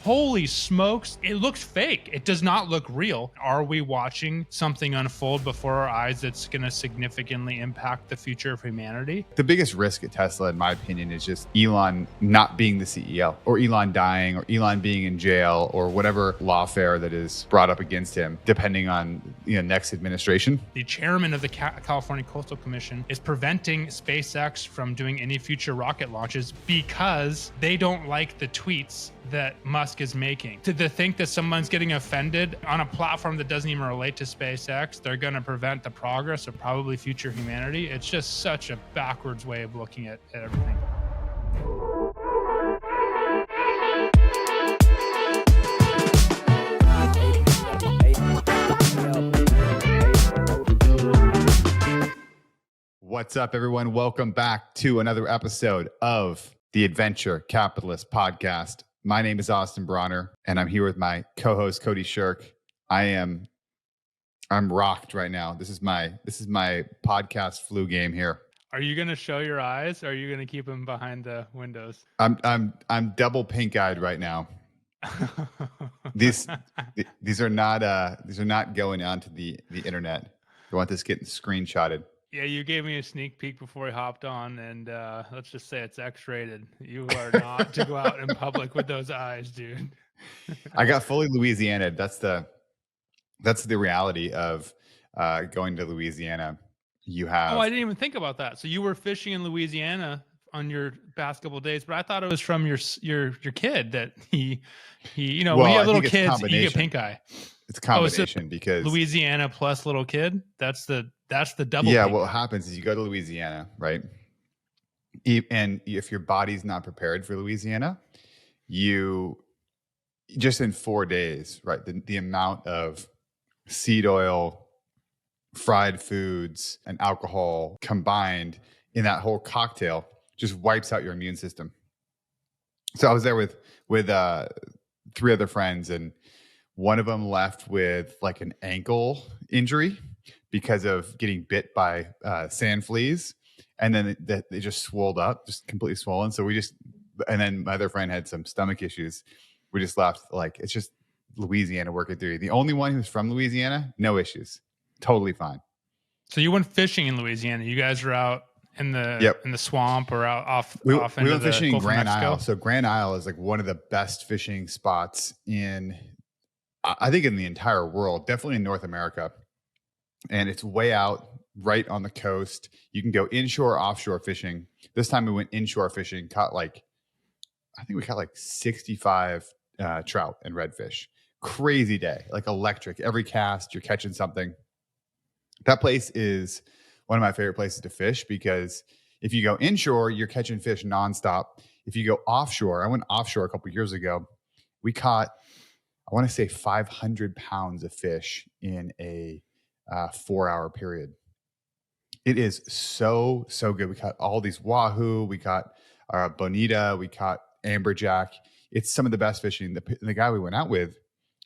holy smokes, it looks fake. It does not look real. Are we watching something unfold before our eyes that's going to significantly impact the future of humanity? The biggest risk at Tesla, in my opinion, is just Elon not being the CEO, or Elon dying, or Elon being in jail, or whatever lawfare that is brought up against him, depending on next administration. The chairman of the California Coastal Commission is preventing SpaceX from doing any future rocket launches because they don't like the tweets that Musk is making. To think that someone's getting offended on a platform that doesn't even relate to SpaceX, they're going to prevent the progress of probably future humanity. It's just such a backwards way of looking at everything. What's up, everyone? Welcome back to another episode of the Adventure Capitalist Podcast. My name is Austin Bronner, and I'm here with my co-host Cody Shirk. I'm rocked right now. This is my podcast flu game here. Are you going to show your eyes, or are you going to keep them behind the windows? I'm double pink-eyed right now. These are not going onto the internet. I want this getting screenshotted. Yeah, you gave me a sneak peek before we hopped on, and let's just say it's X-rated. You are not to go out in public with those eyes, dude. I got fully Louisiana. That's the reality of going to Louisiana. You have. Oh, I didn't even think about that. So you were fishing in Louisiana on your past couple of days, but I thought it was from your kid that he when you have little kids, you get pink eye. It's a combination because Louisiana plus little kid. That's the double. Yeah, what happens is you go to Louisiana, right? And if your body's not prepared for Louisiana, you just in 4 days, right? The amount of seed oil, fried foods, and alcohol combined in that whole cocktail just wipes out your immune system. So I was there with 3 other friends, and one of them left with like an ankle injury because of getting bit by sand fleas, and then they just swelled up, just completely swollen. So and then my other friend had some stomach issues. We just left, like, it's just Louisiana working through you. The only one who's from Louisiana, no issues, totally fine. So you went fishing in Louisiana. You guys were out in the in the swamp or out off. We went fishing in Grand Isle. So Grand Isle is like one of the best fishing spots in, I think, in the entire world, definitely in North America. And it's way out, right on the coast. You can go inshore, offshore fishing. This time we went inshore fishing, I think we caught like 65 trout and redfish. Crazy day, like electric. Every cast, you're catching something. That place is one of my favorite places to fish because if you go inshore, you're catching fish nonstop. If you go offshore, I went offshore a couple of years ago. We caught, I want to say, 500 pounds of fish in a 4-hour period. It is so good. We caught all these wahoo. We caught bonita. We caught amberjack. It's some of the best fishing. The guy we went out with,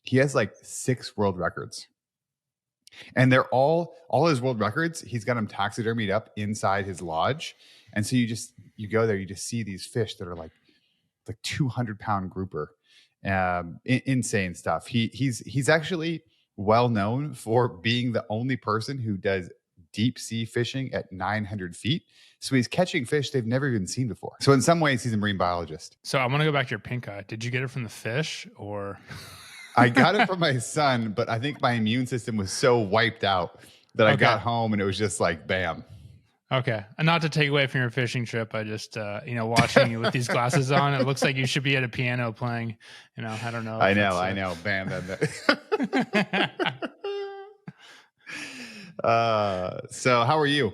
he has like 6 world records, and they're all his world records. He's got them taxidermied up inside his lodge, and so you go there, you just see these fish that are like 200-pound grouper. Insane stuff. He's actually well known for being the only person who does deep sea fishing at 900 feet. So he's catching fish they've never even seen before. So in some ways, he's a marine biologist. So I want to go back to your pink eye. Did you get it from the fish or? I got it from my son, but I think my immune system was so wiped out that I got home and it was just like, bam. Okay. And not to take away from your fishing trip, I just, watching you with these glasses on, it looks like you should be at a piano playing, I don't know. I know. Bam. So how are you?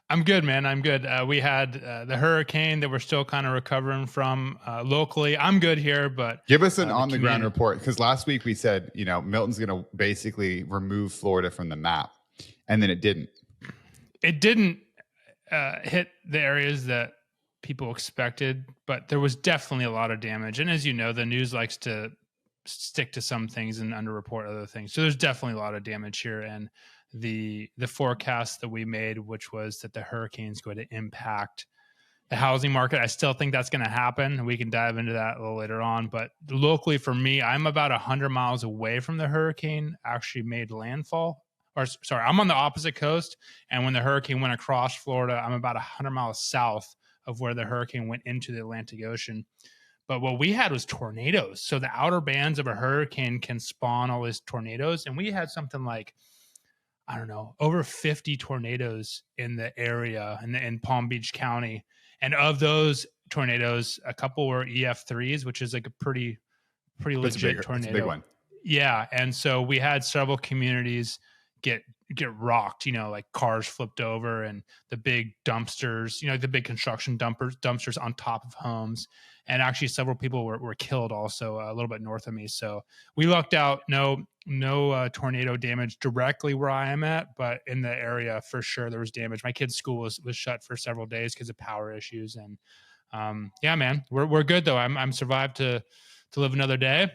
I'm good, man. I'm good. We had the hurricane that we're still kind of recovering from locally. I'm good here, but give us an on-the-ground report, because last week we said, Milton's going to basically remove Florida from the map, and then it didn't. It didn't hit the areas that people expected, but there was definitely a lot of damage. And as you know, the news likes to stick to some things and underreport other things. So there's definitely a lot of damage here, and the forecast that we made, which was that the hurricane's going to impact the housing market. I still think that's going to happen. We can dive into that a little later on. But locally for me, I'm about 100 miles away from the hurricane actually made landfall. Or sorry, I'm on the opposite coast. And when the hurricane went across Florida, I'm about 100 miles south of where the hurricane went into the Atlantic Ocean. But what we had was tornadoes. So the outer bands of a hurricane can spawn all these tornadoes. And we had something like, I don't know, over 50 tornadoes in the area in Palm Beach County. And of those tornadoes, a couple were EF3s, which is like a pretty legit tornado. That's a big one. Yeah. And so we had several communities get rocked, like cars flipped over and the big dumpsters, the big construction dumpsters on top of homes. And actually several people were killed also a little bit north of me. So we lucked out. No tornado damage directly where I am at, but in the area for sure there was damage. My kid's school was shut for several days because of power issues. And yeah, man, we're good though. I'm survived to live another day.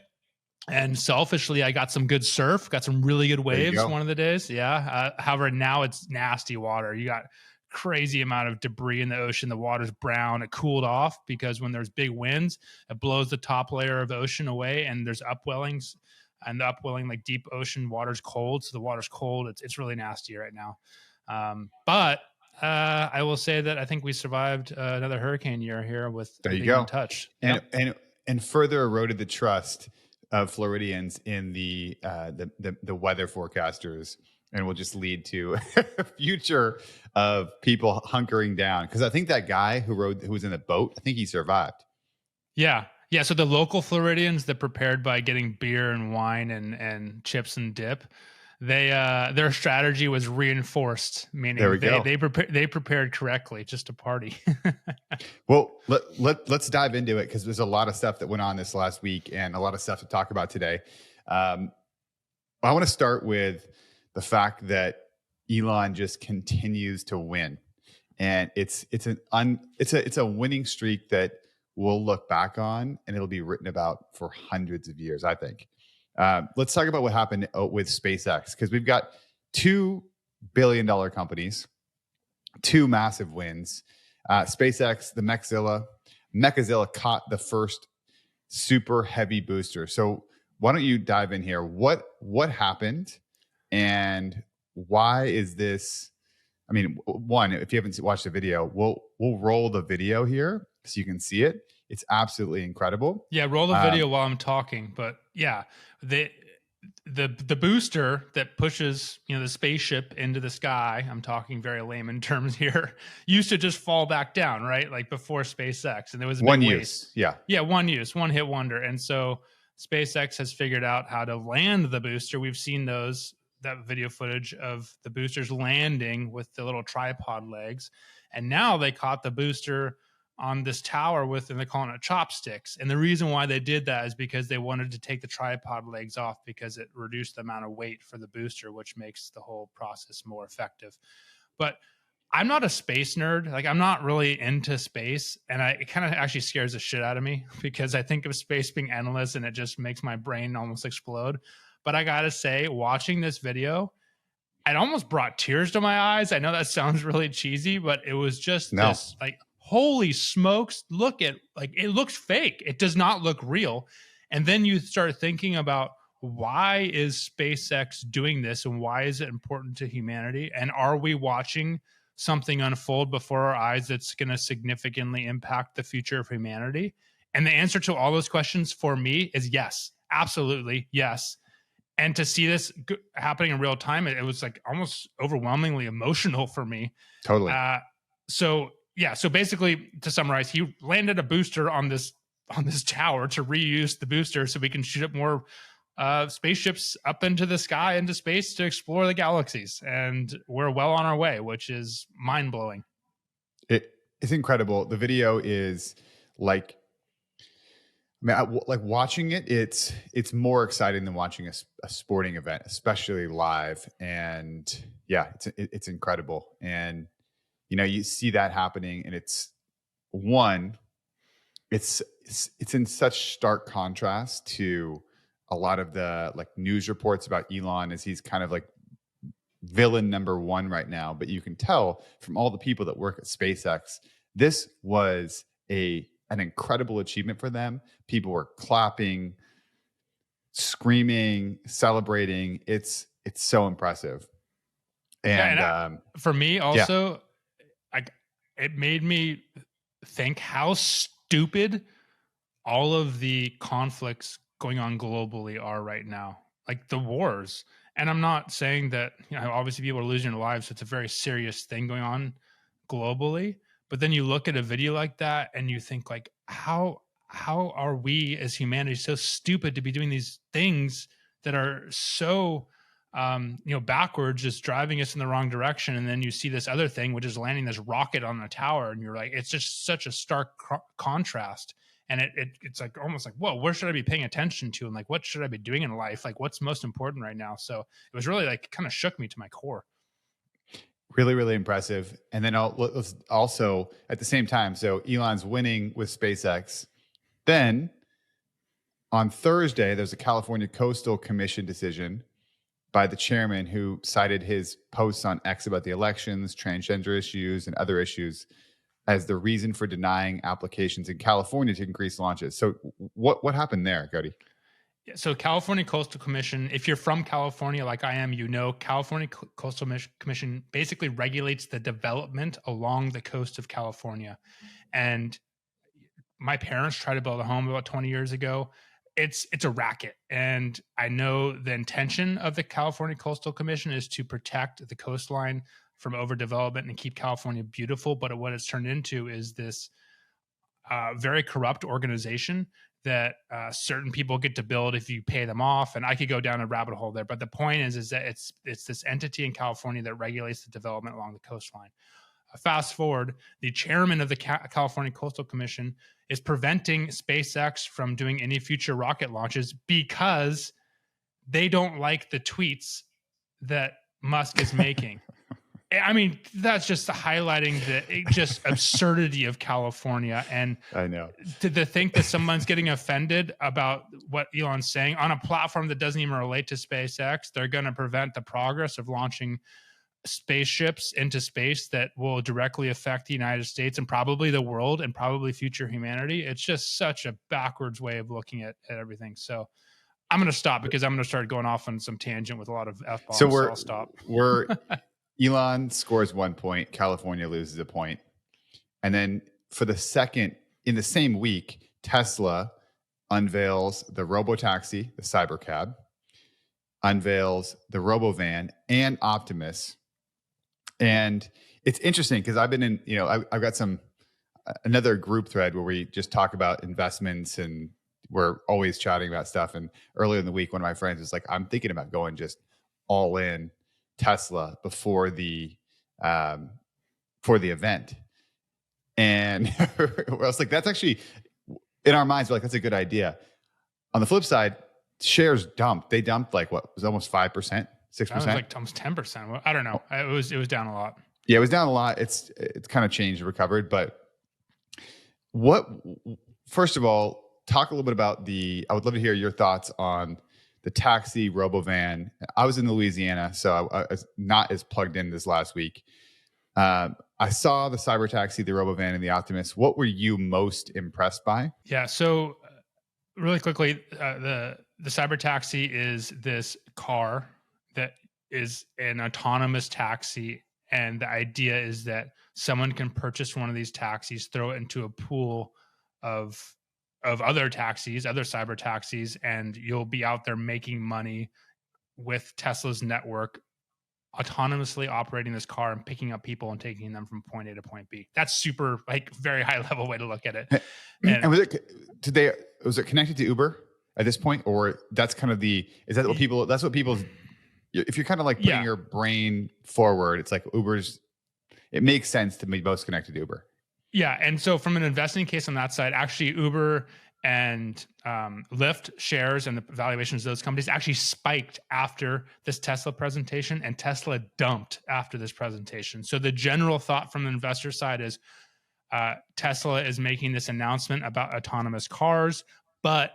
And selfishly, I got some good surf, got some really good waves one of the days. Yeah. However, now it's nasty water. You got crazy amount of debris in the ocean. The water's brown. It cooled off because when there's big winds, it blows the top layer of ocean away and there's upwellings, and the upwelling, like deep ocean water's cold. So the water's cold. It's really nasty right now. But I will say that I think we survived another hurricane year here with being untouched. And further eroded the trust of Floridians in the weather forecasters, and will just lead to a future of people hunkering down. Because I think that guy who was in the boat, I think he survived. Yeah. So the local Floridians that prepared by getting beer and wine and chips and dip, their strategy was reinforced, meaning they prepared correctly just to party. Well, let's dive into it because there's a lot of stuff that went on this last week and a lot of stuff to talk about today. I want to start with the fact that Elon just continues to win, and it's a winning streak that we'll look back on and it'll be written about for hundreds of years, I think. Let's talk about what happened with SpaceX, because we've got $2 billion companies, two massive wins. SpaceX, the Mechazilla caught the first super heavy booster. So why don't you dive in here? What happened and why is this? I mean, one, if you haven't watched the video, we'll roll the video here so you can see it. It's absolutely incredible. Yeah, roll the video while I'm talking. But yeah, the booster that pushes the spaceship into the sky, I'm talking very layman terms here, used to just fall back down, right? Like before SpaceX, and there was a one big use, waste. yeah, one use, one hit wonder. And so SpaceX has figured out how to land the booster. We've seen that video footage of the boosters landing with the little tripod legs, and now they caught the booster on this tower and they're calling it chopsticks. And the reason why they did that is because they wanted to take the tripod legs off because it reduced the amount of weight for the booster, which makes the whole process more effective. But I'm not a space nerd. Like, I'm not really into space, and it kind of actually scares the shit out of me because I think of space being endless and it just makes my brain almost explode. But I gotta say, watching this video, it almost brought tears to my eyes. I know that sounds really cheesy, but it was just this, like, holy smokes, it looks fake. It does not look real. And then you start thinking about, why is SpaceX doing this and why is it important to humanity? And are we watching something unfold before our eyes that's going to significantly impact the future of humanity? And the answer to all those questions for me is yes, absolutely yes. And to see this happening in real time, it was like almost overwhelmingly emotional for me. Totally. So basically, to summarize, he landed a booster on this tower to reuse the booster so we can shoot up more spaceships up into the sky, into space to explore the galaxies. And we're well on our way, which is mind-blowing. It's incredible. The video is like, like watching it, it's more exciting than watching a sporting event, especially live. And yeah, it's incredible. And you see that happening, and it's in such stark contrast to a lot of the like news reports about Elon, as he's kind of like villain number one right now. But you can tell from all the people that work at SpaceX This was an incredible achievement for them. People were clapping, screaming, celebrating. It's so impressive. And for me yeah, also, it made me think how stupid all of the conflicts going on globally are right now, like the wars. And I'm not saying that, obviously people are losing their lives, so it's a very serious thing going on globally. But then you look at a video like that and you think, like, how are we as humanity so stupid to be doing these things that are so backwards, just driving us in the wrong direction? And then you see this other thing, which is landing this rocket on the tower, and you're like, it's just such a stark contrast. And it's like almost like, whoa, where should I be paying attention to? And like, what should I be doing in life? Like, what's most important right now? So it was really like kind of shook me to my core. really, really impressive. And then let's also at the same time, so Elon's winning with SpaceX. Then on Thursday, there's a California Coastal Commission decision by the chairman who cited his posts on X about the elections, transgender issues, and other issues as the reason for denying applications in California to increase launches. So what happened there, Cody? So California Coastal Commission, if you're from California like I am, California Coastal Commission basically regulates the development along the coast of California. And my parents tried to build a home about 20 years ago. It's a racket. And I know the intention of the California Coastal Commission is to protect the coastline from overdevelopment and keep California beautiful. But what it's turned into is this very corrupt organization that certain people get to build if you pay them off. And I could go down a rabbit hole there. But the point is that it's this entity in California that regulates the development along the coastline. Fast forward, the chairman of the California Coastal Commission is preventing SpaceX from doing any future rocket launches because they don't like the tweets that Musk is making. I mean, that's just highlighting the just absurdity of California. And I know to think that someone's getting offended about what Elon's saying on a platform that doesn't even relate to SpaceX, they're going to prevent the progress of launching spaceships into space that will directly affect the United States and probably the world and probably future humanity. It's just such a backwards way of looking at everything. So I'm going to stop because I'm going to start going off on some tangent with a lot of F-bombs. So I'll stop. Elon scores 1 point, California loses a point. And then for the second, in the same week, Tesla unveils the robotaxi, the cybercab, unveils the robovan and Optimus. And it's interesting because I've been in, I've got another group thread where we just talk about investments and we're always chatting about stuff. And earlier in the week, one of my friends was like, I'm thinking about going just all in Tesla before the event. And I was like, that's actually in our minds, we're like, that's a good idea. On the flip side, shares dumped. They dumped like what was almost 5%, 6%. Like almost 10%. I don't know. It was down a lot. Yeah, it was down a lot. It's kind of changed and recovered. But first of all, talk a little bit about I would love to hear your thoughts on the taxi robovan. I was in Louisiana, so I was not as plugged in this last week. I saw the cyber taxi, the robovan, and the Optimus. What were you most impressed by? Yeah. So really quickly, the cyber taxi is this car that is an autonomous taxi. And the idea is that someone can purchase one of these taxis, throw it into a pool of other taxis, other cyber taxis, and you'll be out there making money with Tesla's network, autonomously operating this car and picking up people and taking them from point A to point B. That's super, like, very high level way to look at it. And was it connected to Uber at this point, or that's kind of that's what people, if you're kind of like putting your brain forward, it's like it makes sense to be most connected to Uber. Yeah. And so from an investing case on that side, actually Uber and Lyft shares and the valuations of those companies actually spiked after this Tesla presentation, and Tesla dumped after this presentation. So the general thought from the investor side is Tesla is making this announcement about autonomous cars, but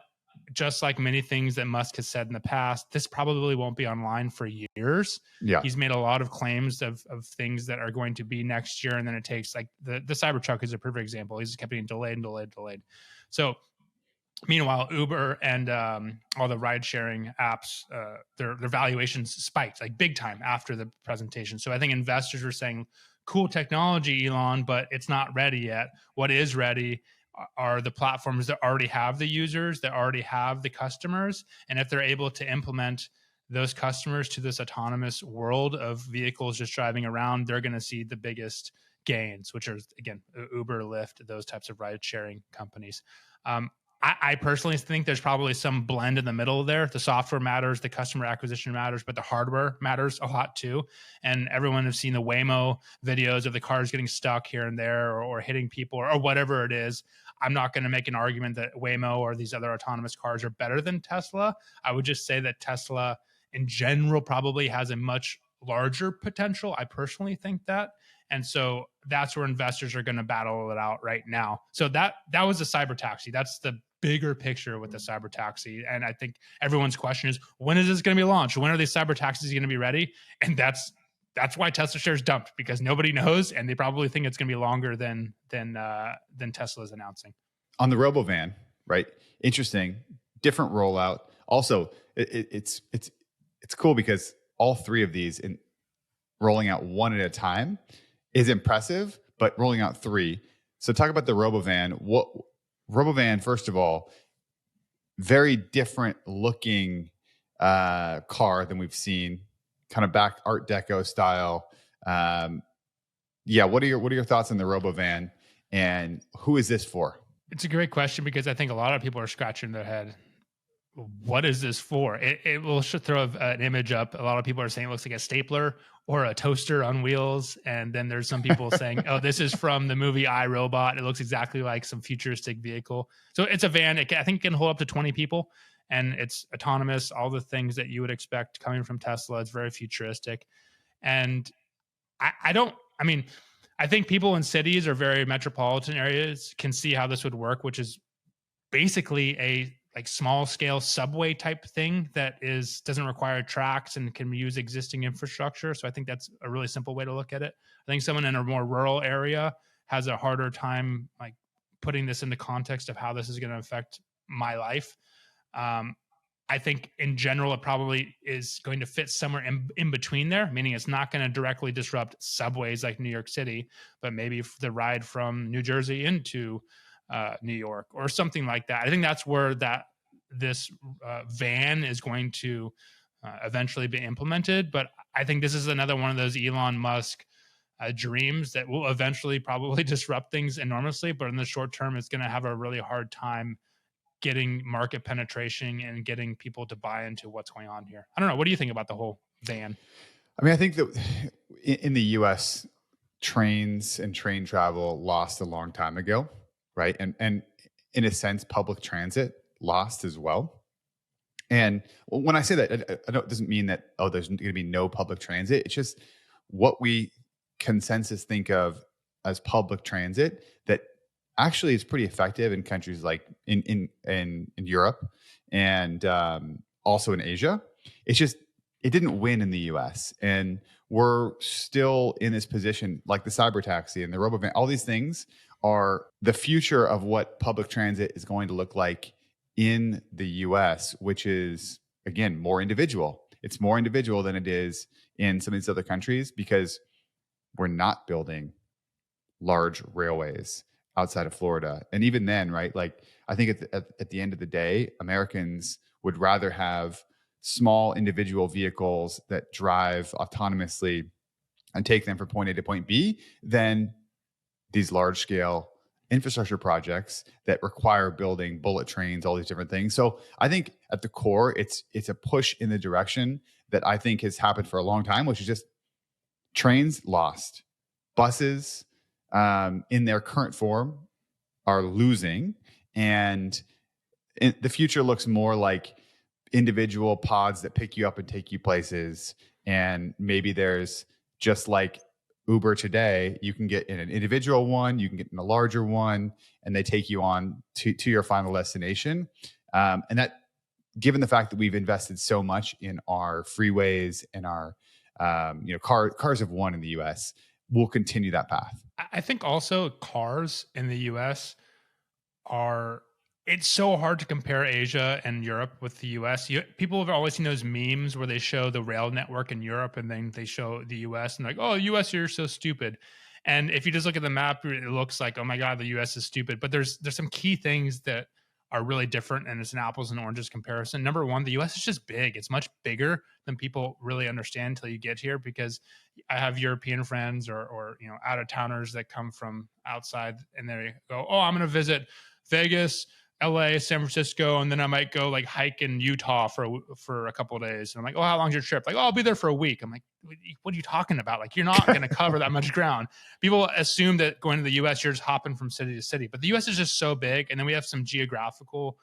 just like many things that Musk has said in the past, this probably won't be online for years. Yeah. He's made a lot of claims of things that are going to be next year. And then it takes, like, the Cybertruck is a perfect example. He's kept getting delayed and delayed and delayed. So meanwhile, Uber and all the ride sharing apps, their valuations spiked like big time after the presentation. So I think investors were saying, cool technology, Elon, but it's not ready yet. What is ready are the platforms that already have the users, that already have the customers. And if they're able to implement those customers to this autonomous world of vehicles just driving around, they're going to see the biggest gains, which are, again, Uber, Lyft, those types of ride sharing companies. I personally think there's probably some blend in the middle there. The software matters, the customer acquisition matters, but the hardware matters a lot too. And everyone has seen the Waymo videos of the cars getting stuck here and there, or hitting people, or whatever it is. I'm not going to make an argument that Waymo or these other autonomous cars are better than Tesla. I would just say that Tesla in general probably has a much larger potential. I personally think that. And so that's where investors are going to battle it out right now. So that was a cyber taxi. That's the bigger picture with the cyber taxi. And I think everyone's question is, when is this going to be launched? When are these cyber taxis going to be ready? And that's why Tesla shares dumped, because nobody knows, and they probably think it's going to be longer than Tesla is announcing. On the RoboVan, right? Interesting, different rollout. Also, it's cool because all three of these in rolling out one at a time is impressive, but rolling out three. So talk about the RoboVan. What RoboVan, first of all, very different looking car than we've seen, kind of back Art Deco style. What are your thoughts on the RoboVan, and who is this for? It's a great question, because I think a lot of people are scratching their head. What is this for? It will throw an image up. A lot of people are saying it looks like a stapler or a toaster on wheels. And then there's some people saying, oh, this is from the movie I, Robot. It looks exactly like some futuristic vehicle. So it's a van. I think it can hold up to 20 people, and it's autonomous, all the things that you would expect coming from Tesla. It's very futuristic. And I think people in cities or very metropolitan areas can see how this would work, which is basically a like small scale subway type thing that doesn't require tracks and can use existing infrastructure. So I think that's a really simple way to look at it. I think someone in a more rural area has a harder time like putting this into context of how this is going to affect my life. I think in general, it probably is going to fit somewhere in between there, meaning it's not going to directly disrupt subways like New York City, but maybe the ride from New Jersey into New York or something like that. I think that's where this van is going to eventually be implemented. But I think this is another one of those Elon Musk dreams that will eventually probably disrupt things enormously. But in the short term, it's going to have a really hard time getting market penetration and getting people to buy into what's going on here. I don't know. What do you think about the whole van? I mean, I think that in the US, trains and train travel lost a long time ago, right? And in a sense, public transit lost as well. And when I say that, it doesn't mean that, there's going to be no public transit. It's just what we consensus think of as public transit that actually is pretty effective in countries like in Europe and also in Asia. It's just, it didn't win in the US. And we're still in this position, like the cyber taxi and the RoboVan. All these things are the future of what public transit is going to look like in the US, which is, again, more individual. It's more individual than it is in some of these other countries because we're not building large railways outside of Florida. And even then, right, like I think at the end of the day, Americans would rather have small individual vehicles that drive autonomously and take them from point A to point B than these large scale infrastructure projects that require building bullet trains, all these different things. So I think at the core, it's a push in the direction that I think has happened for a long time, which is just trains lost, buses in their current form are losing, and the future looks more like individual pods that pick you up and take you places. And maybe there's, just like Uber today, you can get in an individual one, you can get in a larger one, and they take you on to your final destination. And that, given the fact that we've invested so much in our freeways and our cars have won in the US, we'll continue that path. I think also cars in the US are, it's so hard to compare Asia and Europe with the US. People have always seen those memes where they show the rail network in Europe and then they show the US and like, oh, US, you're so stupid. And if you just look at the map, it looks like, oh my God, the US is stupid. But there's some key things that are really different, and it's an apples and oranges comparison. Number one, the US is just big. It's much bigger than people really understand until you get here, because I have European friends or out of towners that come from outside and they go, oh, I'm going to visit Vegas, LA, San Francisco, and then I might go like hike in Utah for a couple of days. And I'm like, oh, how long's your trip? Like, oh, I'll be there for a week. I'm like, what are you talking about? Like, you're not going to cover that much ground. People assume that going to the US, you're just hopping from city to city, but the US is just so big. And then we have some geographical,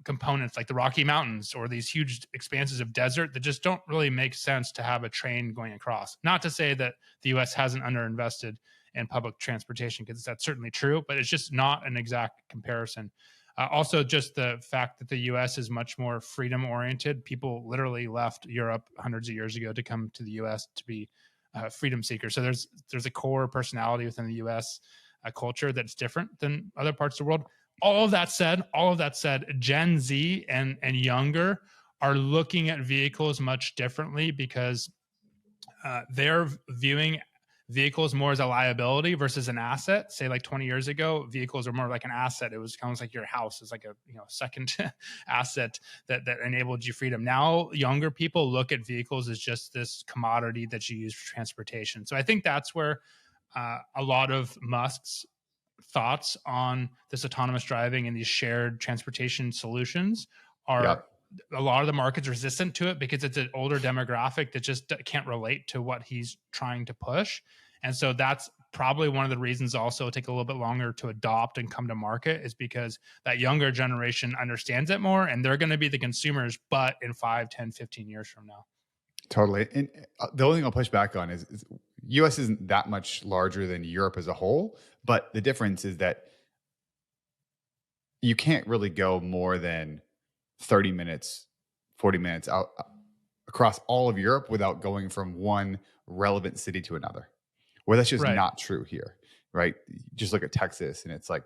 components like the Rocky Mountains or these huge expanses of desert that just don't really make sense to have a train going across. Not to say that the US hasn't underinvested in public transportation, because that's certainly true, but it's just not an exact comparison. Also, just the fact that the US is much more freedom oriented. People literally left Europe hundreds of years ago to come to the US to be freedom seekers. So there's a core personality within the US culture that's different than other parts of the world. All of that said, Gen Z and younger are looking at vehicles much differently, because they're viewing vehicles more as a liability versus an asset. Say like 20 years ago, vehicles are more like an asset. It was kind of like your house is like a second asset that enabled you freedom. Now younger people look at vehicles as just this commodity that you use for transportation. So I think that's where a lot of Musk's thoughts on this autonomous driving and these shared transportation solutions are. Yep. A lot of the market's resistant to it because it's an older demographic that just can't relate to what he's trying to push. And so that's probably one of the reasons also take a little bit longer to adopt and come to market, is because that younger generation understands it more, and they're going to be the consumers, but in 5, 10, 15 years from now. Totally. And the only thing I'll push back on is US isn't that much larger than Europe as a whole, but the difference is that you can't really go more than 30 minutes, 40 minutes out across all of Europe without going from one relevant city to another. Well, that's just not true here, right? Just look at Texas, and it's like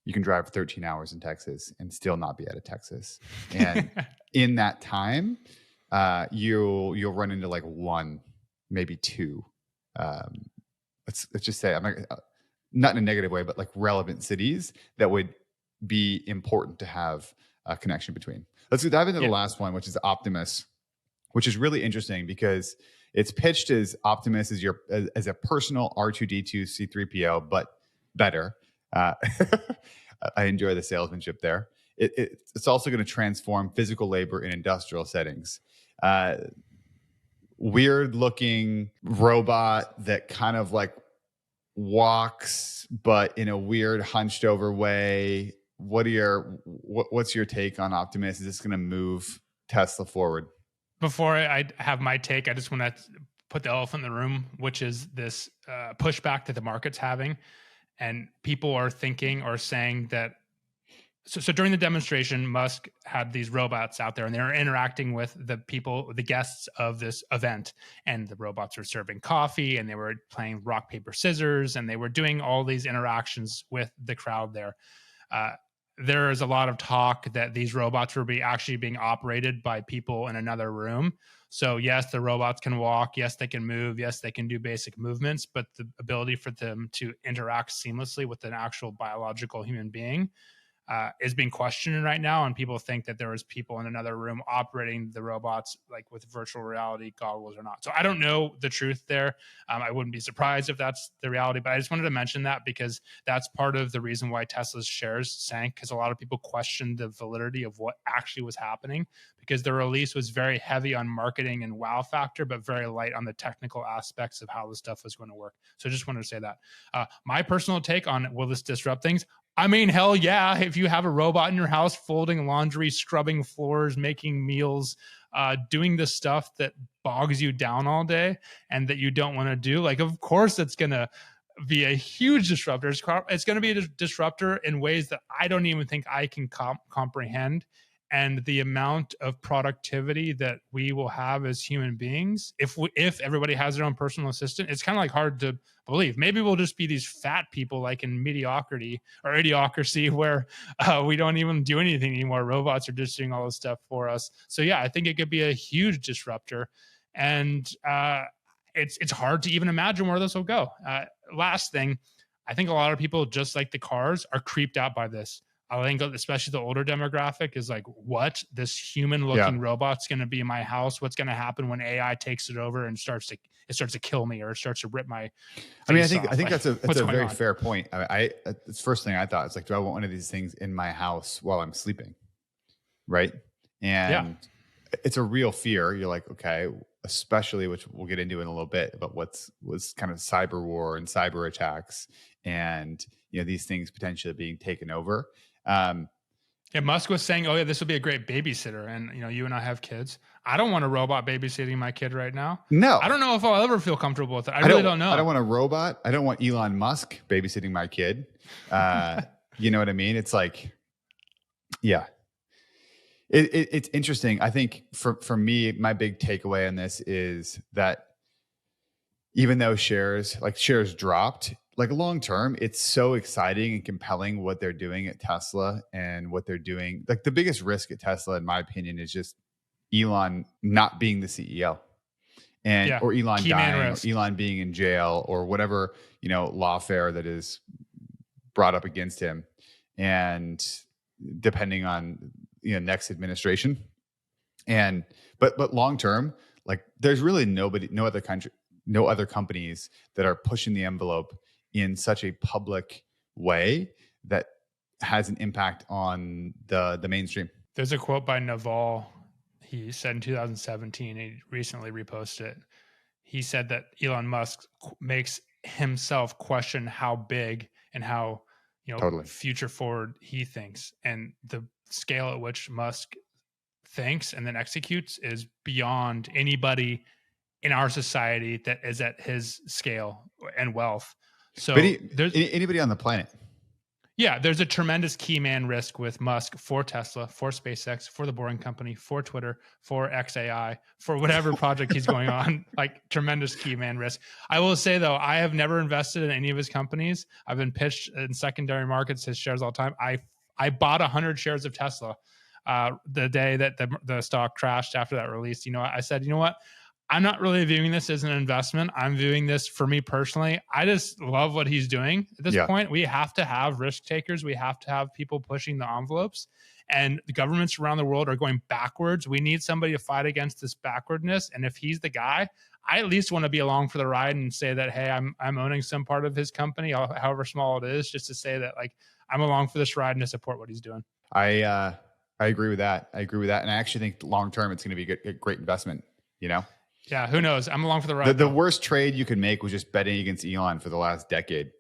you can drive 13 hours in Texas and still not be out of Texas. And in that time, you'll run into like one, maybe two. Let's just say, I'm not in a negative way, but like relevant cities that would be important to have a connection between. Let's dive into the last one, which is Optimus, which is really interesting because it's pitched as Optimus as a personal R2D2 C3PO, but better. I enjoy the salesmanship there. It's also going to transform physical labor in industrial settings. Weird looking robot that kind of like walks, but in a weird hunched over way. What's your take on Optimus? Is this going to move Tesla forward? Before I have my take, I just want to put the elephant in the room, which is this pushback that the market's having. And people are thinking or saying that, so during the demonstration, Musk had these robots out there and they were interacting with the people, the guests of this event. And the robots were serving coffee and they were playing rock, paper, scissors, and they were doing all these interactions with the crowd there. There is a lot of talk that these robots were actually being operated by people in another room. So yes, the robots can walk. Yes, they can move. Yes, they can do basic movements, but the ability for them to interact seamlessly with an actual biological human being is being questioned right now. And people think that there was people in another room operating the robots like with virtual reality goggles or not. So I don't know the truth there. I wouldn't be surprised if that's the reality, but I just wanted to mention that because that's part of the reason why Tesla's shares sank, because a lot of people questioned the validity of what actually was happening, because the release was very heavy on marketing and wow factor, but very light on the technical aspects of how the stuff was going to work. So just wanted to say that. My personal take on will this disrupt things? I mean, hell yeah. If you have a robot in your house folding laundry, scrubbing floors, making meals, doing the stuff that bogs you down all day and that you don't want to do, like, of course it's going to be a huge disruptor. It's going to be a disruptor in ways that I don't even think I can comprehend. And the amount of productivity that we will have as human beings, if everybody has their own personal assistant, it's kind of like hard to believe. Maybe we'll just be these fat people like in mediocrity or idiocracy where we don't even do anything anymore. Robots are just doing all this stuff for us. So yeah, I think it could be a huge disruptor. And it's hard to even imagine where this will go. Last thing, I think a lot of people, just like the cars, are creeped out by this. I think especially the older demographic is like, what? This human-looking robot's going to be in my house? What's going to happen when AI takes it over and starts to kill me or starts to rip my face off? I think like, that's a very on? fair point. It's the first thing I thought. It's like, do I want one of these things in my house while I'm sleeping? Right. And it's a real fear. You're like, okay, especially, which we'll get into in a little bit, about was kind of cyber war and cyber attacks and, these things potentially being taken over. Musk was saying, oh yeah, this will be a great babysitter. And, you and I have kids. I don't want a robot babysitting my kid right now. No. I don't know if I'll ever feel comfortable with it. I really don't know. I don't want a robot. I don't want Elon Musk babysitting my kid. You know what I mean? It's like, yeah. It's interesting. I think for me, my big takeaway on this is that even though shares dropped, like long term, it's so exciting and compelling what they're doing at Tesla and what they're doing. Like the biggest risk at Tesla, in my opinion, is just Elon not being the CEO or Elon dying or Elon being in jail or whatever, lawfare that is brought up against him. And depending on, next administration. But long term, like there's really no other companies that are pushing the envelope in such a public way that has an impact on the mainstream. There's a quote by Naval. He said in 2017, he recently reposted it. He said that Elon Musk makes himself question how big and how future forward he thinks, and the scale at which Musk thinks and then executes is beyond anybody in our society that is at his scale and wealth. So there's anybody on the planet. Yeah, there's a tremendous key man risk with Musk for Tesla, for SpaceX, for the Boring Company, for Twitter, for XAI, for whatever project he's going on. Like tremendous key man risk. I will say though, I have never invested in any of his companies. I've been pitched in secondary markets his shares all the time. I bought 100 shares of Tesla the day that the stock crashed after that release. I said, you know what? I'm not really viewing this as an investment. I'm viewing this for me personally. I just love what he's doing at this point. We have to have risk takers. We have to have people pushing the envelopes, and the governments around the world are going backwards. We need somebody to fight against this backwardness. And if he's the guy, I at least want to be along for the ride and say that, hey, I'm owning some part of his company, however small it is, just to say that like I'm along for this ride and to support what he's doing. I agree with that. And I actually think long term it's going to be a great investment. Yeah, who knows? I'm along for the ride. The worst trade you could make was just betting against Elon for the last decade.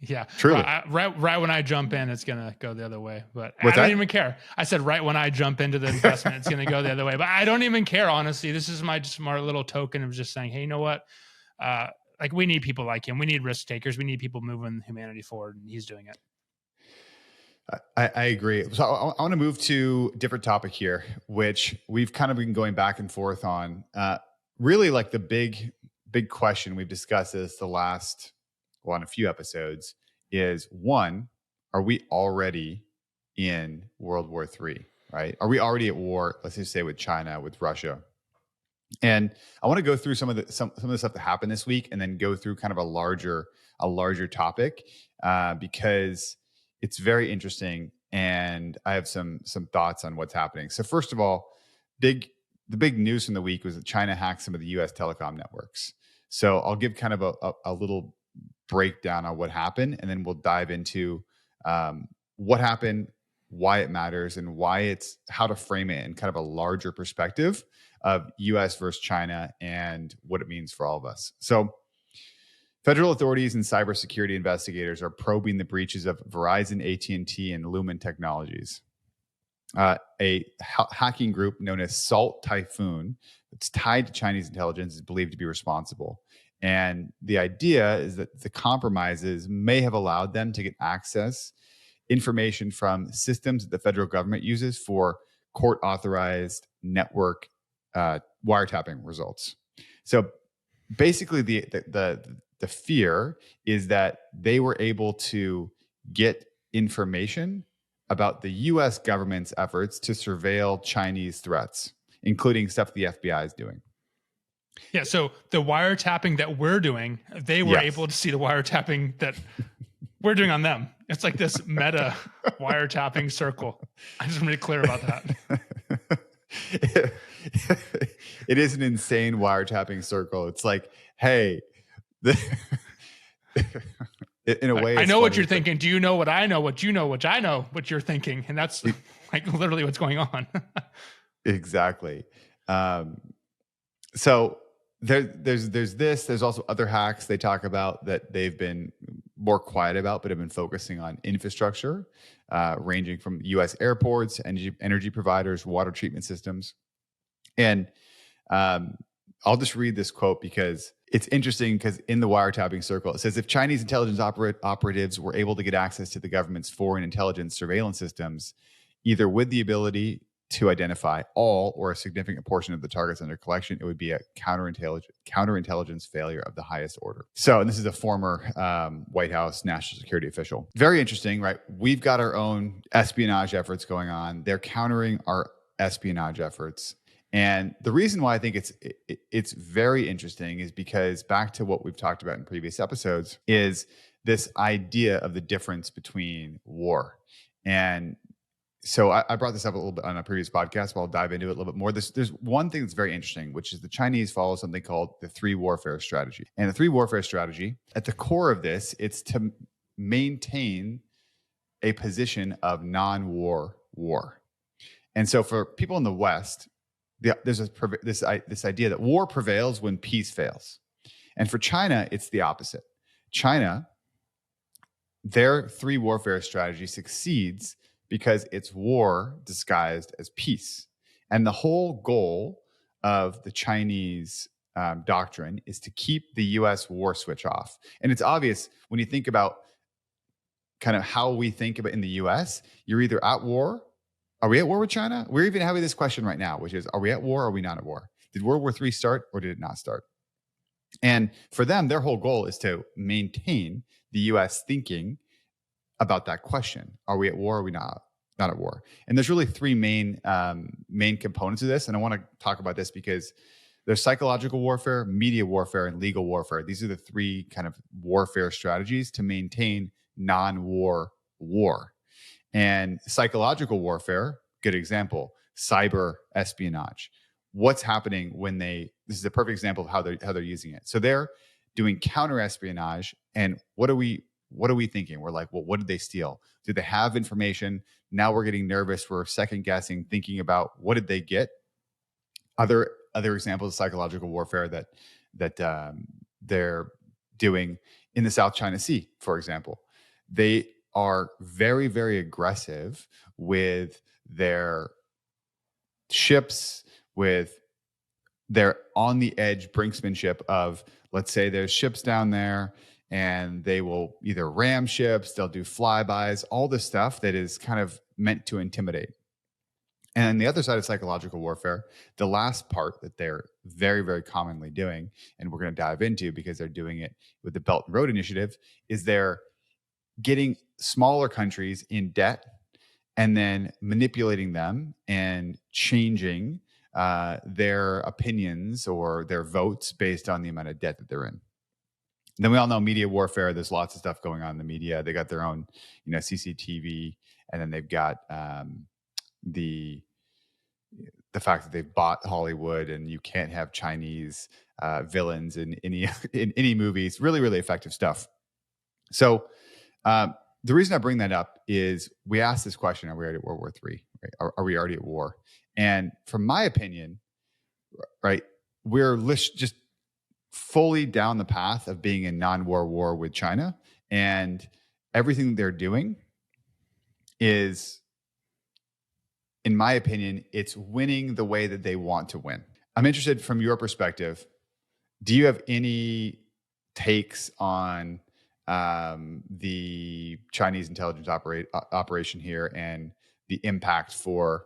Yeah, truly. Right when I jump in, it's gonna go the other way. But I don't even care. I said right when I jump into the investment, it's gonna go the other way. But I don't even care, honestly. This is my smart little token of just saying, hey, you know what? Like we need people like him. We need risk takers. We need people moving humanity forward, and he's doing it. I agree. So I want to move to a different topic here, which we've kind of been going back and forth on. Really, like the big question we've discussed this on a few episodes is one: are we already in World War III? Right? Are we already at war? Let's just say with China, with Russia. And I want to go through some of the stuff that happened this week, and then go through kind of a larger topic because it's very interesting, and I have some thoughts on what's happening. So first of all, the big news from the week was that China hacked some of the U.S. telecom networks. So I'll give kind of a little breakdown on what happened, and then we'll dive into what happened, why it matters, and how to frame it in kind of a larger perspective of U.S. versus China and what it means for all of us. So federal authorities and cybersecurity investigators are probing the breaches of Verizon, AT&T, and Lumen Technologies. A hacking group known as Salt Typhoon, that's tied to Chinese intelligence, is believed to be responsible. And the idea is that the compromises may have allowed them to get access information from systems that the federal government uses for court authorized network wiretapping results. So basically the fear is that they were able to get information about the US government's efforts to surveil Chinese threats, including stuff the FBI is doing. Yeah, so the wiretapping that we're doing, they were able to see the wiretapping that we're doing on them. It's like this meta wiretapping circle. I just want to be clear about that. It is an insane wiretapping circle. It's like, hey, in a way, I know what you're thinking. Do you know what I know? What you know? What I know? What you're thinking? And that's like literally what's going on. Exactly. So there's this. There's also other hacks they talk about that they've been more quiet about, but have been focusing on infrastructure, ranging from U.S. airports, energy providers, water treatment systems. And I'll just read this quote because it's interesting, because in the wiretapping circle, it says, if Chinese intelligence operatives were able to get access to the government's foreign intelligence surveillance systems, either with the ability to identify all or a significant portion of the targets under collection, it would be a counterintelligence failure of the highest order. So, and this is a former White House national security official. Very interesting, right? We've got our own espionage efforts going on. They're countering our espionage efforts. And the reason why I think it's very interesting is because, back to what we've talked about in previous episodes, is this idea of the difference between war. And so I brought this up a little bit on a previous podcast, but I'll dive into it a little bit more. There's one thing that's very interesting, which is the Chinese follow something called the three warfare strategy. And the three warfare strategy, at the core of this, it's to maintain a position of non-war war. And so for people in the West, there's this idea that war prevails when peace fails. And for China, it's the opposite. China, their three warfare strategy succeeds because it's war disguised as peace. And the whole goal of the Chinese doctrine is to keep the US war switch off. And it's obvious when you think about kind of how we think about in the US, you're either at war. Are we at war with China? We're even having this question right now, which is, are we at war or are we not at war? Did World War III start or did it not start? And for them, their whole goal is to maintain the US thinking about that question. Are we at war or are we not at war? And there's really three main components of this. And I want to talk about this because there's psychological warfare, media warfare, and legal warfare. These are the three kind of warfare strategies to maintain non-war war. And psychological warfare, good example, cyber espionage. What's happening when this is a perfect example of how they're using it. So they're doing counter espionage. And what are we thinking? We're like, well, what did they steal? Did they have information? Now we're getting nervous. We're second guessing, thinking about what did they get? Other examples of psychological warfare that they're doing in the South China Sea, for example. They are very, very aggressive with their ships, with their on the edge brinksmanship of, let's say there's ships down there and they will either ram ships, they'll do flybys, all this stuff that is kind of meant to intimidate. And on the other side of psychological warfare, the last part that they're very, very commonly doing, and we're going to dive into because they're doing it with the Belt and Road Initiative, is they're getting smaller countries in debt and then manipulating them and changing their opinions or their votes based on the amount of debt that they're in. And then we all know media warfare. There's lots of stuff going on in the media. They got their own, CCTV, and then they've got the fact that they've bought Hollywood, and you can't have Chinese villains in any movies. Really, really effective stuff. So the reason I bring that up is we asked this question: are we already at World War III? Right? Are we already at war? And from my opinion, right, we're just fully down the path of being in non-war war with China, and everything they're doing is, in my opinion, it's winning the way that they want to win. I'm interested from your perspective. Do you have any takes on the Chinese intelligence operation here and the impact for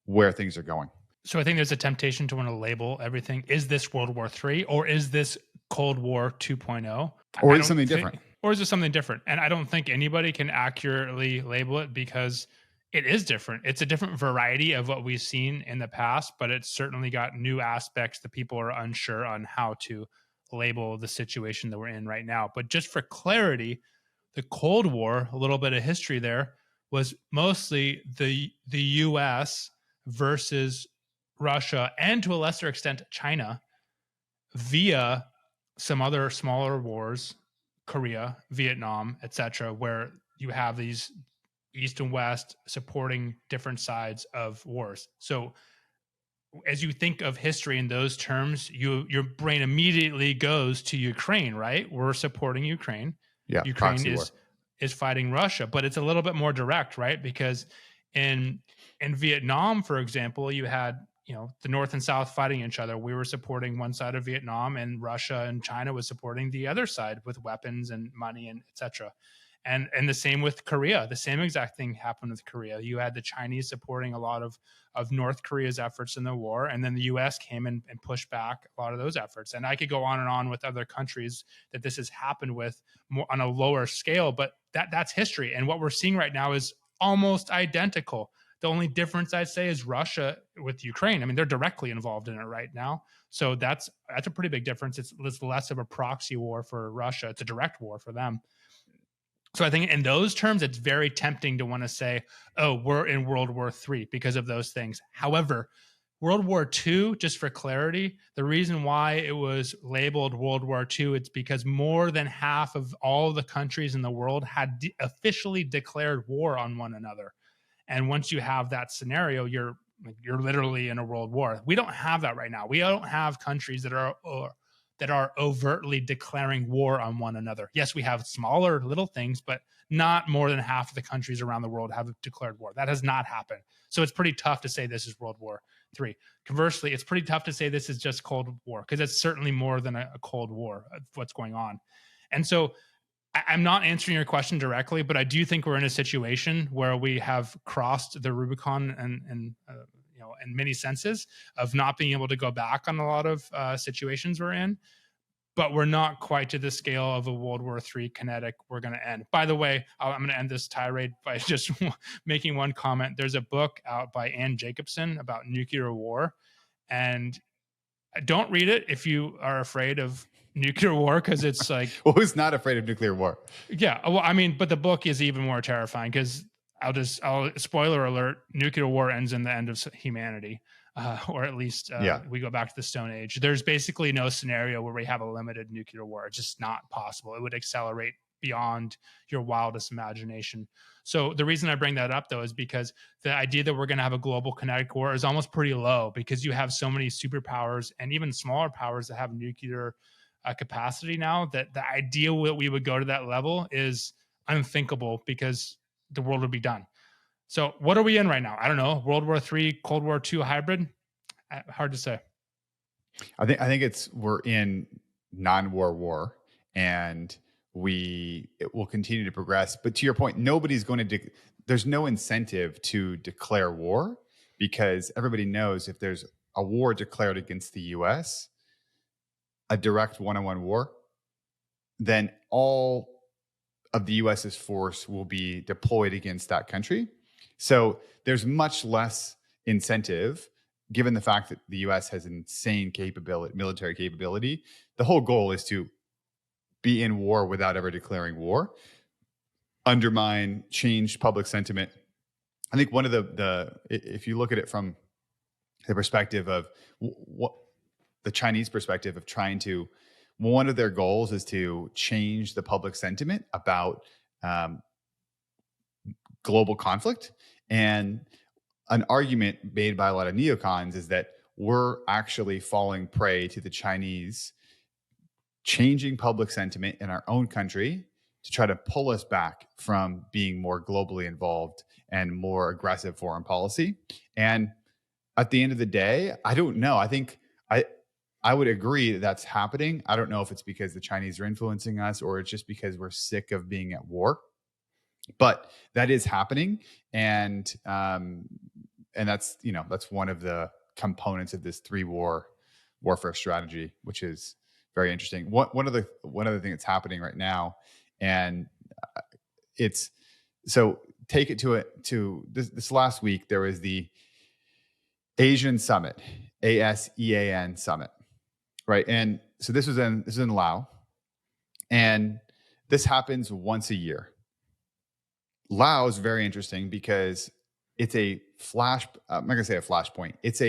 where things are going. So I think there's a temptation to want to label everything. Is this World War III or is this Cold War 2.0? Or is it something different? Or is it something different? And I don't think anybody can accurately label it because it is different. It's a different variety of what we've seen in the past, but it's certainly got new aspects that people are unsure on how to label the situation that we're in right now. But just for clarity, the Cold War, a little bit of history there, was mostly the US versus Russia and to a lesser extent China via some other smaller wars, Korea, Vietnam, etc., where you have these East and West supporting different sides of wars. So as you think of history in those terms, your brain immediately goes to Ukraine, right? We're supporting Ukraine. Yeah, Ukraine is fighting Russia, but it's a little bit more direct, right? Because in Vietnam, for example, you had the North and South fighting each other. We were supporting one side of Vietnam, and Russia and China was supporting the other side with weapons and money and etc. And the same with Korea. The same exact thing happened with Korea. You had the Chinese supporting a lot of North Korea's efforts in the war, and then the U.S. came in and pushed back a lot of those efforts. And I could go on and on with other countries that this has happened with more on a lower scale, but that's history. And what we're seeing right now is almost identical. The only difference I'd say is Russia with Ukraine. I mean, they're directly involved in it right now. So that's a pretty big difference. It's less of a proxy war for Russia. It's a direct war for them. So I think in those terms, it's very tempting to want to say, oh, we're in World War III because of those things. However, World War II, just for clarity, the reason why it was labeled World War II, it's because more than half of all the countries in the world had officially declared war on one another. And once you have that scenario, you're literally in a world war. We don't have that right now. We don't have countries that are overtly declaring war on one another. Yes, we have smaller little things, but not more than half of the countries around the world have declared war. That has not happened. So it's pretty tough to say this is World War III. Conversely, it's pretty tough to say this is just Cold War because it's certainly more than a Cold War of what's going on. And so I'm not answering your question directly, but I do think we're in a situation where we have crossed the Rubicon and in many senses of not being able to go back on a lot of situations we're in, but we're not quite to the scale of a World War III kinetic we're going to end. By the way, I'm going to end this tirade by just making one comment. There's a book out by Ann Jacobson about nuclear war, and don't read it if you are afraid of nuclear war, because it's like, well, who's not afraid of nuclear war? Yeah, well, I mean, but the book is even more terrifying because I'll spoiler alert: nuclear war ends in the end of humanity, or at least we go back to the Stone Age. There's basically no scenario where we have a limited nuclear war. It's just not possible. It would accelerate beyond your wildest imagination. So the reason I bring that up, though, is because the idea that we're going to have a global kinetic war is almost pretty low because you have so many superpowers and even smaller powers that have nuclear capacity now, that the idea that we would go to that level is unthinkable because the world would be done. So what are we in right now? I don't know. World War III, Cold War II hybrid? Hard to say. I think we're in non-war war, and it will continue to progress. But to your point, nobody's going to there's no incentive to declare war because everybody knows if there's a war declared against the US, a direct one-on-one war, then all of the US's force will be deployed against that country. So there's much less incentive, given the fact that the US has insane military capability. The whole goal is to be in war without ever declaring war, undermine, change public sentiment. I think one of if you look at it from the perspective of what the Chinese perspective of trying to, one of their goals is to change the public sentiment about global conflict. And an argument made by a lot of neocons is that we're actually falling prey to the Chinese changing public sentiment in our own country to try to pull us back from being more globally involved and more aggressive foreign policy. And at the end of the day, I don't know. I think I would agree that that's happening. I don't know if it's because the Chinese are influencing us or it's just because we're sick of being at war, but that is happening. And that's, that's one of the components of this warfare strategy, which is very interesting. One other thing that's happening right now, and it's so take it to this last week. There was the Asian Summit, ASEAN Summit, right? And so this is in Laos, and this happens once a year. Laos is very interesting because it's a I'm not gonna say a flashpoint. It's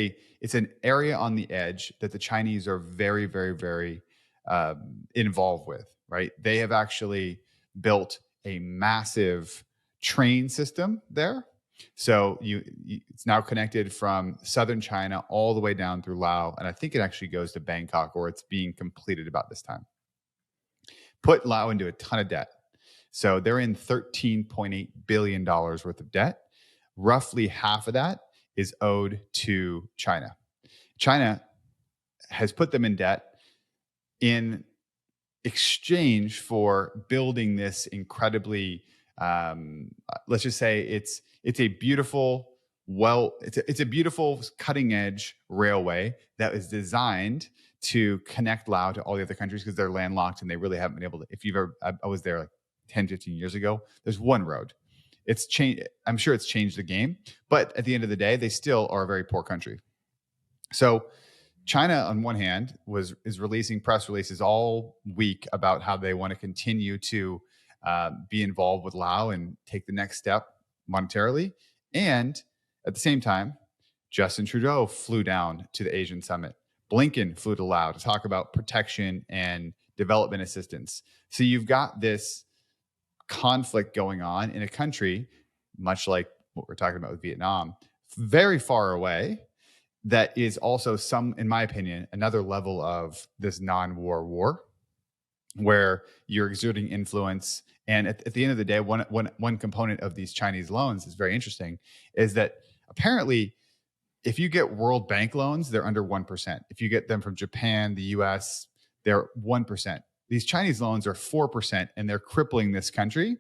an area on the edge that the Chinese are very, very, very involved with. Right? They have actually built a massive train system there. So it's now connected from southern China all the way down through Laos, and I think it actually goes to Bangkok, or it's being completed about this time. Put Laos into a ton of debt. So they're in $13.8 billion worth of debt. Roughly half of that is owed to China. China has put them in debt in exchange for building this incredibly, let's just say it's a beautiful, it's a beautiful cutting edge railway that is designed to connect Laos to all the other countries because they're landlocked and they really haven't been able to. If you've ever, I was there like 10, 15 years ago, there's one road. It's changed. I'm sure it's changed the game, but at the end of the day, they still are a very poor country. So China, on one hand, is releasing press releases all week about how they want to continue to be involved with Laos and take the next step monetarily. And at the same time, Justin Trudeau flew down to the Asian Summit. Blinken flew to Laos to talk about protection and development assistance. So you've got this conflict going on in a country, much like what we're talking about with Vietnam, very far away, that is also in my opinion, another level of this non-war war, where you're exerting influence. And at the end of the day, one component of these Chinese loans is very interesting, is that apparently if you get World Bank loans, they're under 1%. If you get them from Japan, the US, they're 1%. These Chinese loans are 4%, and they're crippling this country.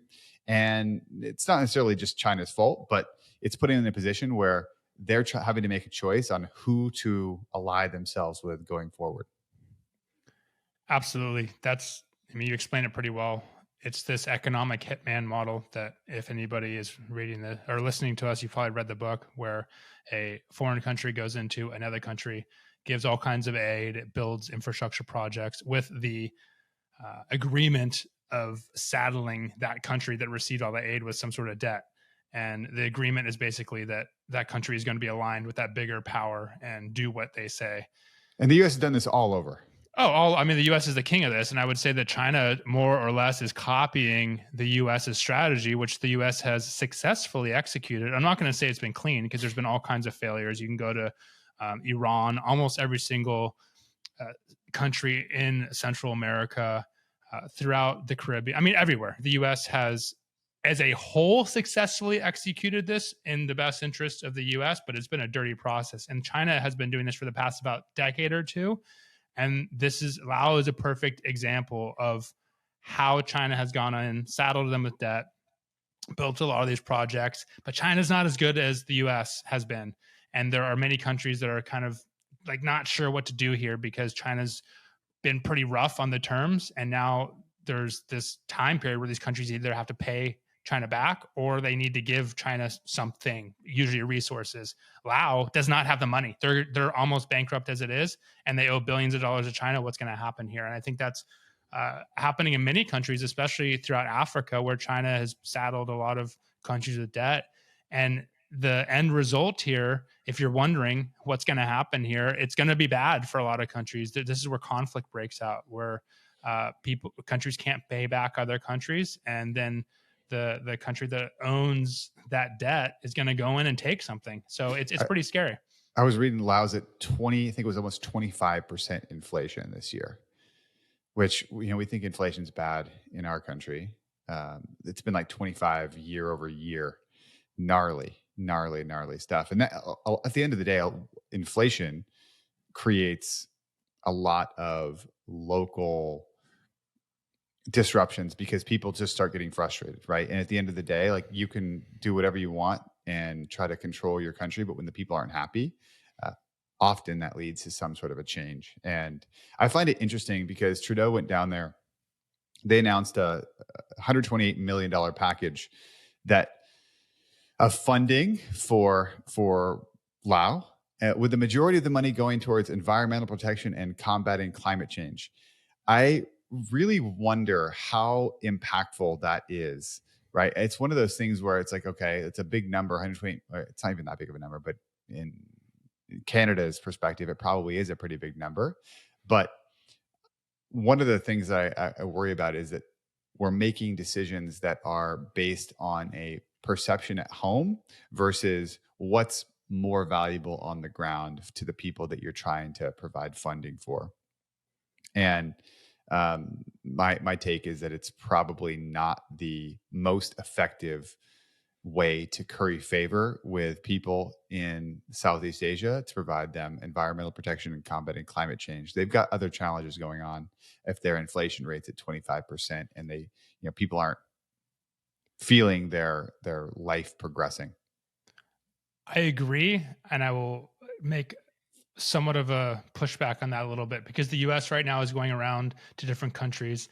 And it's not necessarily just China's fault, but it's putting them in a position where they're having to make a choice on who to ally themselves with going forward. Absolutely. You explained it pretty well. It's this economic hitman model that if anybody is reading or listening to us, you've probably read the book, where a foreign country goes into another country, gives all kinds of aid, it builds infrastructure projects with the agreement of saddling that country that received all the aid with some sort of debt. And the agreement is basically that country is going to be aligned with that bigger power and do what they say. And the U.S. has done this all over. The U.S. is the king of this. And I would say that China more or less is copying the U.S.'s strategy, which the U.S. has successfully executed. I'm not going to say it's been clean, because there's been all kinds of failures. You can go to Iran, almost every single country in Central America, throughout the Caribbean. Everywhere. The U.S. has, as a whole, successfully executed this in the best interest of the U.S., but it's been a dirty process. And China has been doing this for the past about decade or two. And Laos is a perfect example of how China has gone in, saddled them with debt, built a lot of these projects. But China's not as good as the U.S. has been. And there are many countries that are kind of like not sure what to do here, because China's been pretty rough on the terms. And now there's this time period where these countries either have to pay China back, or they need to give China something, usually resources. Laos does not have the money. They're almost bankrupt as it is, and they owe billions of dollars to China. What's going to happen here? And I think that's happening in many countries, especially throughout Africa, where China has saddled a lot of countries with debt. And the end result here, if you're wondering what's going to happen here, it's going to be bad for a lot of countries. This is where conflict breaks out, where countries can't pay back other countries, and then the country that owns that debt is going to go in and take something. So it's pretty scary. I was reading Laos at 20, I think it was almost 25% inflation this year, which, we think inflation's bad in our country. It's been like 25 year over year, gnarly stuff. And that, at the end of the day, inflation creates a lot of local disruptions because people just start getting frustrated, right? And at the end of the day, like you can do whatever you want and try to control your country, but when the people aren't happy, uh, often that leads to some sort of a change. And I find it interesting because Trudeau went down there. They announced a $128 million package that of funding for Laos, with the majority of the money going towards environmental protection and combating climate change. I really wonder how impactful that is, right? It's one of those things where it's like, okay, it's a big number, 120, it's not even that big of a number, but in Canada's perspective, it probably is a pretty big number. But one of the things that I worry about is that we're making decisions that are based on a perception at home versus what's more valuable on the ground to the people that you're trying to provide funding for. And my take is that it's probably not the most effective way to curry favor with people in Southeast Asia to provide them environmental protection and combating climate change. They've got other challenges going on. If their inflation rate's at 25% and they, people aren't feeling their life progressing. I agree, and I will make somewhat of a pushback on that a little bit because the US right now is going around to different countries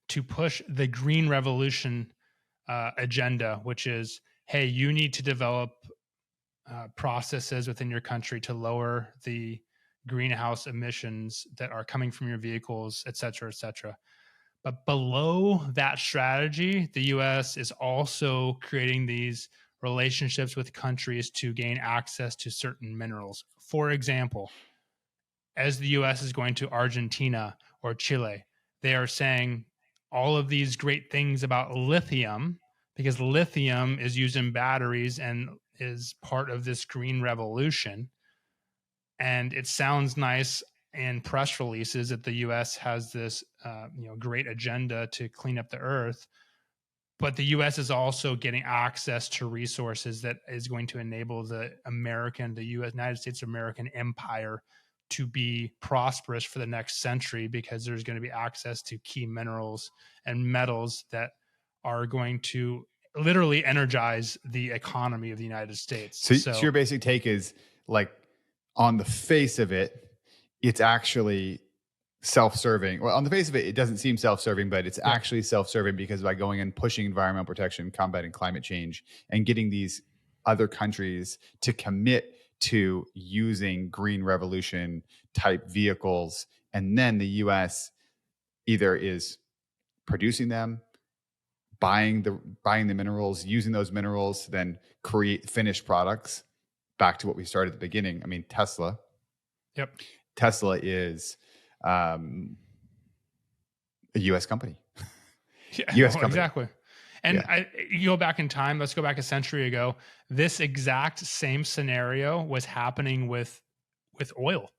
to push the green revolution agenda, which is, hey, you need to develop processes within your country to lower the greenhouse emissions that are coming from your vehicles, et cetera, et cetera. But below that strategy, the US is also creating these relationships with countries to gain access to certain minerals. For example, as the US is going to Argentina or Chile, they are saying all of these great things about lithium because lithium is used in batteries and is part of this green revolution. And it sounds nice in press releases that the US has this great agenda to clean up the earth, but the US is also getting access to resources that is going to enable the United States of American empire to be prosperous for the next century because there's going to be access to key minerals and metals that are going to literally energize the economy of the United States. So your basic take is like on the face of it, it's actually self-serving. Well, on the face of it, it doesn't seem self-serving, but it's actually self-serving because by going and pushing environmental protection, combating climate change, and getting these other countries to commit to using green revolution type vehicles, and then the US either is producing them, buying the minerals, using those minerals to then create finished products. Back to what we started at the beginning. I mean, Tesla. Yep. Tesla is a U.S. company. Yeah, U.S. company. Exactly. And you go back in time, let's go back a century ago. This exact same scenario was happening with oil.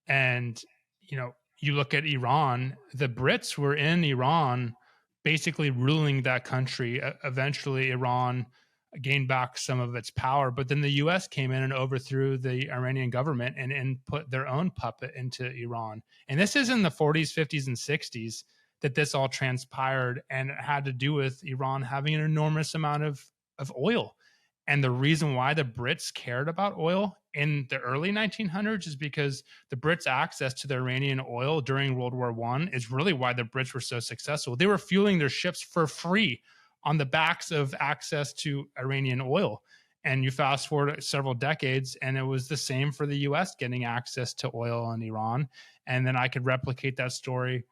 And, you look at Iran, the Brits were in Iran basically ruling that country. Eventually, Iran gained back some of its power, but then the US came in and overthrew the Iranian government and put their own puppet into Iran. And this is in the 40s, 50s, and 60s that this all transpired, and it had to do with Iran having an enormous amount of oil. And the reason why the Brits cared about oil in the early 1900s is because the Brits' access to the Iranian oil during World War I is really why the Brits were so successful. They were fueling their ships for free on the backs of access to Iranian oil. And you fast forward several decades, and it was the same for the US getting access to oil in Iran. And then I could replicate that story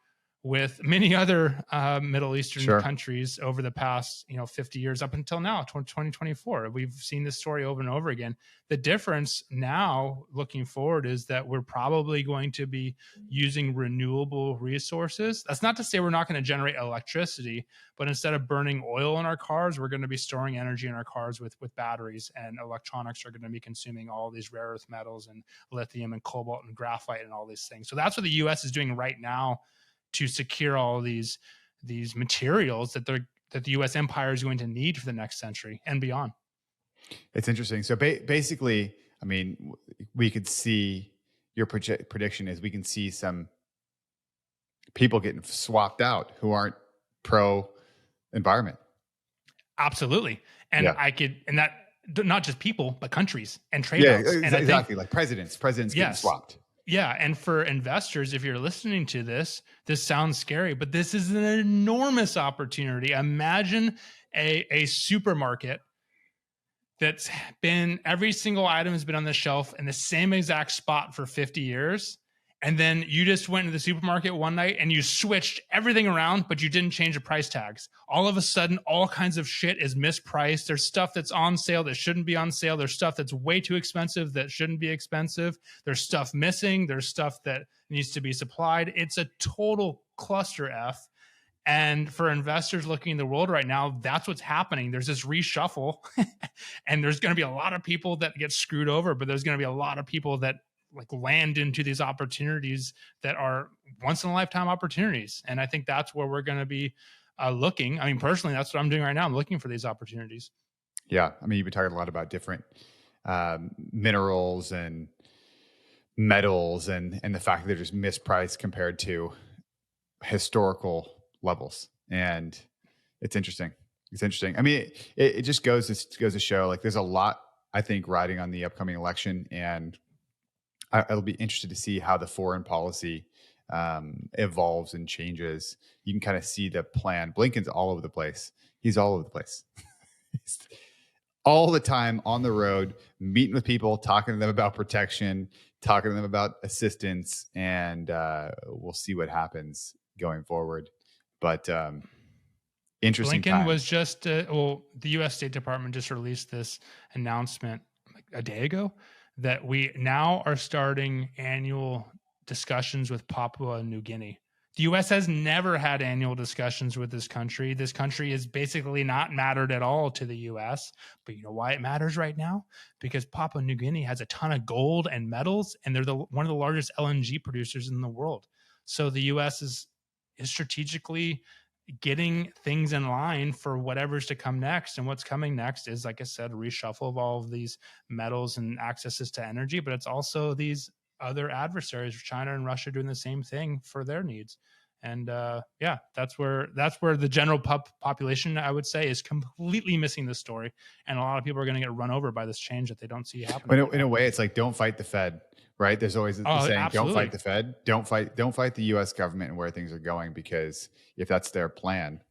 with many other Middle Eastern countries over the past 50 years up until now, 2024. We've seen this story over and over again. The difference now looking forward is that we're probably going to be using renewable resources. That's not to say we're not going to generate electricity, but instead of burning oil in our cars, we're going to be storing energy in our cars with batteries, and electronics are going to be consuming all these rare earth metals and lithium and cobalt and graphite and all these things. So that's what the US is doing right now to secure all these materials that the U.S. empire is going to need for the next century and beyond. It's interesting. So basically, I mean, we could see your prediction is we can see some people getting swapped out who aren't pro environment. Absolutely. And Yeah. and that not just people, but countries and trade routes. And exactly. I think, Like presidents getting swapped. Yeah. And for investors, if you're listening to this sounds scary, but this is an enormous opportunity. Imagine a supermarket that's been, every single item has been on the shelf in the same exact spot for 50 years. And then you just went into the supermarket one night and you switched everything around, but you didn't change the price tags. All of a sudden, all kinds of shit is mispriced. There's stuff that's on sale that shouldn't be on sale. There's stuff that's way too expensive that shouldn't be expensive. There's stuff missing. There's stuff that needs to be supplied. It's a total cluster F. And for investors looking in the world right now, that's what's happening. There's this reshuffle and there's going to be a lot of people that get screwed over, but there's going to be a lot of people that like land into these opportunities that are once in a lifetime opportunities. And I think that's where we're going to be looking. I mean, personally, that's what I'm doing right now. I'm looking for these opportunities. Yeah. I mean, you've been talking a lot about different minerals and metals and the fact that they're just mispriced compared to historical levels. And it's interesting. I mean, it just goes to show like there's a lot, I think, riding on the upcoming election, and I'll be interested to see how the foreign policy evolves and changes. You can kind of see the plan. Blinken's all over the place. He's all over the place. He's all the time on the road, meeting with people, talking to them about protection, talking to them about assistance, and we'll see what happens going forward. But interesting. Blinken time. was just, the U.S. State Department just released this announcement like a day ago that we now are starting annual discussions with Papua New Guinea. The U.S. has never had annual discussions with this country. This country is basically not mattered at all to the U.S. But you know why it matters right now? Because Papua New Guinea has a ton of gold and metals, and they're one of the largest LNG producers in the world. So the U.S. is strategically getting things in line for whatever's to come next. And what's coming next is, like I said, a reshuffle of all of these metals and accesses to energy, but it's also these other adversaries, China and Russia, doing the same thing for their needs. And that's where the general population, I would say, is completely missing this story. And a lot of people are going to get run over by this change that they don't see happening. In a way, it's like, don't fight the Fed, right? There's always the saying, absolutely. Don't fight the Fed. Don't fight the U.S. government and where things are going, because if that's their plan,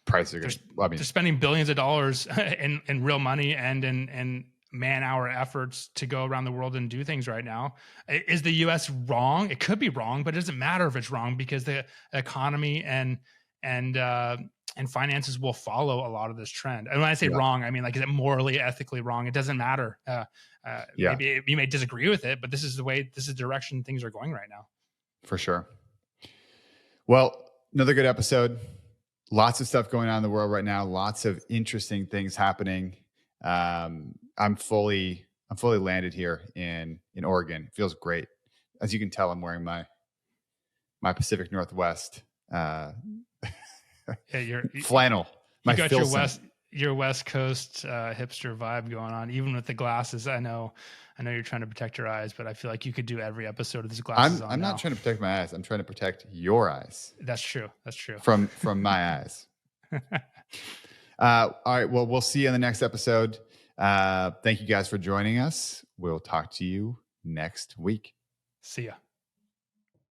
prices are going to, they're spending billions of dollars in real money and in man-hour efforts to go around the world and do things right now. Is the U.S. wrong? It could be wrong, but it doesn't matter if it's wrong, because the economy and finances will follow a lot of this trend. And when I say wrong, I mean, like, is it morally, ethically wrong? It doesn't matter. Maybe you may disagree with it, but this is the direction things are going right now. For sure. Well, another good episode. Lots of stuff going on in the world right now. Lots of interesting things happening. I'm fully landed here in Oregon. It feels great. As you can tell, I'm wearing my Pacific Northwest flannel. You got your West Coast hipster vibe going on, even with the glasses. I know you're trying to protect your eyes, but I feel like you could do every episode of these glasses. I'm not trying to protect my eyes. I'm trying to protect your eyes. That's true. From my eyes. All right. Well, we'll see you in the next episode. Thank you guys for joining us. We'll talk to you next week. See ya.